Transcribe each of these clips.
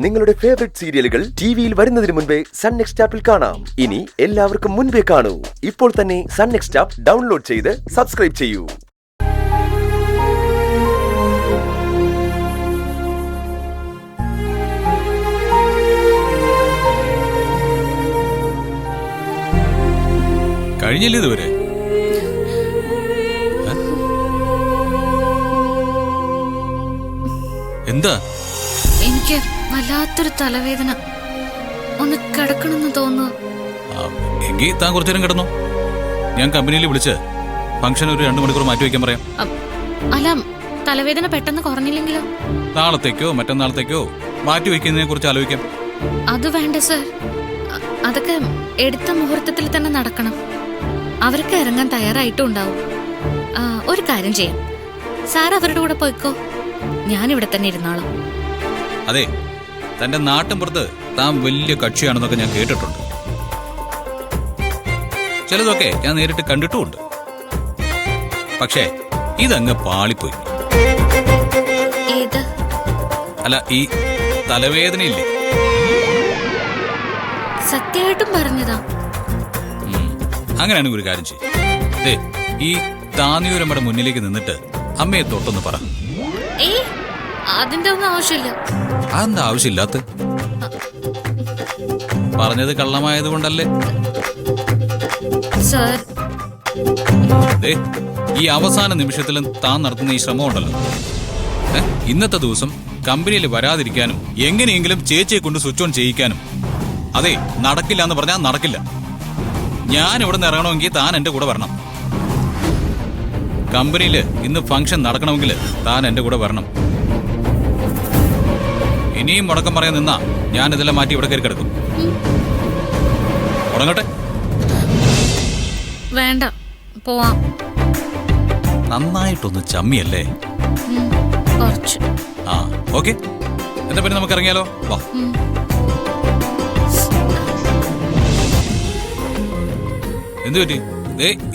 നിങ്ങളുടെ ഫേവറേറ്റ് സീരിയലുകൾ ടിവിയിൽ വരുന്നതിന് മുൻപേ സൺ നെക്സ്റ്റ് ആപ്പിൽ കാണാം. ഇനി എല്ലാവർക്കും മുൻപേ കാണൂ. ഇപ്പോൾ തന്നെ സൺ നെക്സ്റ്റ് ആപ്പ് ഡൗൺലോഡ് ചെയ്ത് സബ്സ്ക്രൈബ് ചെയ്യൂ. കഴിഞ്ഞില്ലേ ഇതുവരെ? എന്താ? എനിക്ക് വല്ലാത്തൊരു തലവേദന. ഒന്ന് കിടക്കണമെന്ന് തോന്നുന്നു. എങ്കിൽ താൻ കുറച്ചു നേരം കിടന്നു. ഞാൻ കമ്പനിയിൽ വിളിച്ച് ഫംഗ്ഷൻ ഒരു 2 മണിക്കൂർ മാറ്റി വയ്ക്കാൻ പറയാം. അല്ല, തലവേദന പെട്ടെന്ന് കുറഞ്ഞില്ലെങ്കിലോ? നാളത്തേക്കോ മറ്റന്നാളത്തേക്കോ മാറ്റി വയ്ക്കുന്നതിനെ കുറിച്ച് ആലോചിക്കാം. അത് വേണ്ട സർ, അതൊക്കെ എടുത്ത മുഹൂർത്തത്തിൽ തന്നെ നടക്കണം. അവർക്ക് ഇറങ്ങാൻ തയ്യാറായിട്ടും ഉണ്ടാവും. ഒരു കാര്യം ചെയ്യാം, സാർ അവരുടെ കൂടെ പോയിക്കോ, ഞാനിവിടെ തന്നെ ഇരുന്നാളാം. അതെ, തന്റെ നാട്ടിൻ പുറത്ത് താൻ വലിയ കക്ഷിയാണെന്നൊക്കെ ഞാൻ കേട്ടിട്ടുണ്ട്. ചിലതൊക്കെ ഞാൻ നേരിട്ട് കണ്ടിട്ടുമുണ്ട്. പക്ഷേ ഇതങ്ങ് പാളിപ്പോയി. അല്ല, ഈ തലവേദനയില്ലേ? സത്യമായിട്ടും പറഞ്ഞതാ. അങ്ങനെയാണെങ്കിൽ ഒരു കാര്യം ചെയ്യും, ഈ താന്നിയൂരമ്മയുടെ മുന്നിലേക്ക് നിന്നിട്ട് അമ്മയെ തൊട്ടൊന്ന് പറ. അതിന്റെ ഒന്നും ആവശ്യമില്ല. അതെന്താ ആവശ്യമില്ലാത്ത? പറഞ്ഞത് കള്ളമായത് കൊണ്ടല്ലേ? ഈ അവസാന നിമിഷത്തിലും താൻ നടത്തുന്ന ഈ ശ്രമം ഉണ്ടല്ലോ, ഇന്നത്തെ ദിവസം കമ്പനിയിൽ വരാതിരിക്കാനും എങ്ങനെയെങ്കിലും ചേച്ചിയെ കൊണ്ട് സ്വിച്ച് ഓൺ ചെയ്യിക്കാനും, അതെ, നടക്കില്ല എന്ന് പറഞ്ഞാൽ നടക്കില്ല. ഞാൻ ഇവിടെ നിന്ന് ഇറങ്ങണമെങ്കിൽ താൻ എന്റെ കൂടെ വരണം. കമ്പനിയിൽ ഇന്ന് ഫംഗ്ഷൻ നടക്കണമെങ്കിൽ താൻ എന്റെ കൂടെ വരണം. ഇനിയും മുടക്കം പറയാൻ നിന്നാ ഞാൻ ഇതെല്ലാം മാറ്റി ഇവിടെ കയറി കിടക്കും. തുടങ്ങട്ടെ? വേണ്ട, പോവാം. നന്നായിട്ടൊന്ന് ചമ്മിയല്ലേ? ആ, ഓക്കെ. എന്താ പിന്നെ നമുക്ക് ഇറങ്ങിയാലോ? വാ. എന്തു പറ്റി?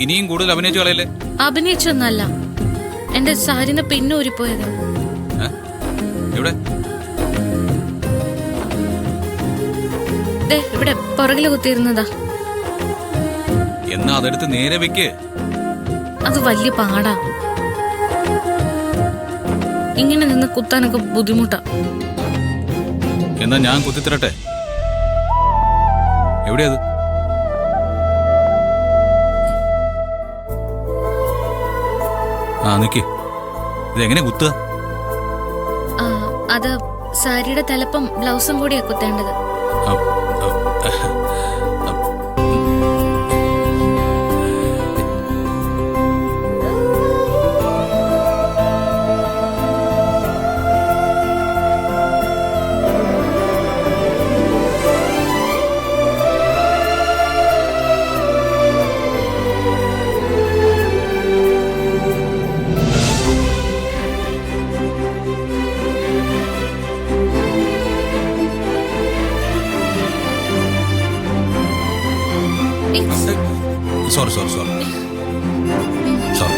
ഇനിയും കൂടുതൽ അഭിനയിച്ചു കളയല്ലേ? അഭിനയിച്ചൊന്നല്ല, എന്റെ സാരിന്ന് പിന്നെ ഊരിപ്പോയത്. എവിടെ? ഇവിടെ പുറകില് കുത്തിയിരുന്നതാ. എന്നാ അതെടുത്ത് നേരെ വെക്ക്. അത് വലിയ പാടാ. ഇങ്ങനെ നിന്ന് കുത്താനൊക്കെ ബുദ്ധിമുട്ടാ. എന്നാ ഞാൻ കുത്തിത്തരട്ടെ? എവിടെയത്? നിക്ക്. ഇതെങ്ങനെ കുത്തുക? അത് സാരിയുടെ തലപ്പം ബ്ലൗസും കൂടിയാ കുത്തേണ്ടത്. Sorry sorry sorry sorry.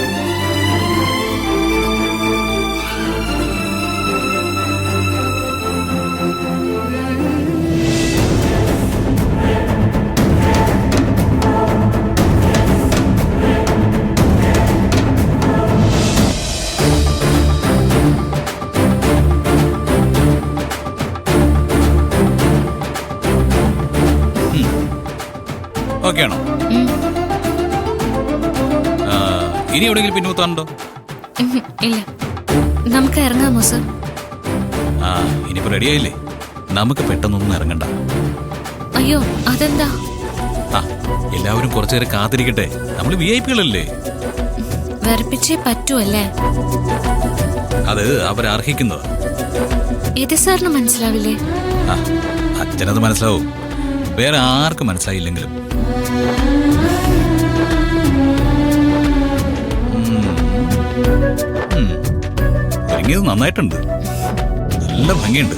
Okay ആണോ? ഇനി എവിടെയെങ്കിലും പിന്നൂത്താനുണ്ടോ? ഇല്ല, നമുക്ക് ഇറങ്ങാമോ സർ? ഇനിയിപ്പോ റെഡിയായില്ലേ? നമുക്ക് പെട്ടെന്നൊന്നും ഇറങ്ങണ്ട. അയ്യോ, അതെന്താ? എല്ലാവരും കുറച്ചു നേരം കാത്തിരിക്കട്ടെ. നമ്മൾ VIP കളല്ലേ? വെറുപ്പിച്ചേ പറ്റുമല്ലേ? അത് അവരർഹിക്കുന്നതാ. ഇത് സാറിന് മനസ്സിലാവില്ലേ? അച്ഛനത് മനസ്സിലാവും, വേറെ ആർക്കും മനസ്സിലായില്ലെങ്കിലും. ഒരുങ്ങിയത് നന്നായിട്ടുണ്ട്, നല്ല ഭംഗിയുണ്ട്.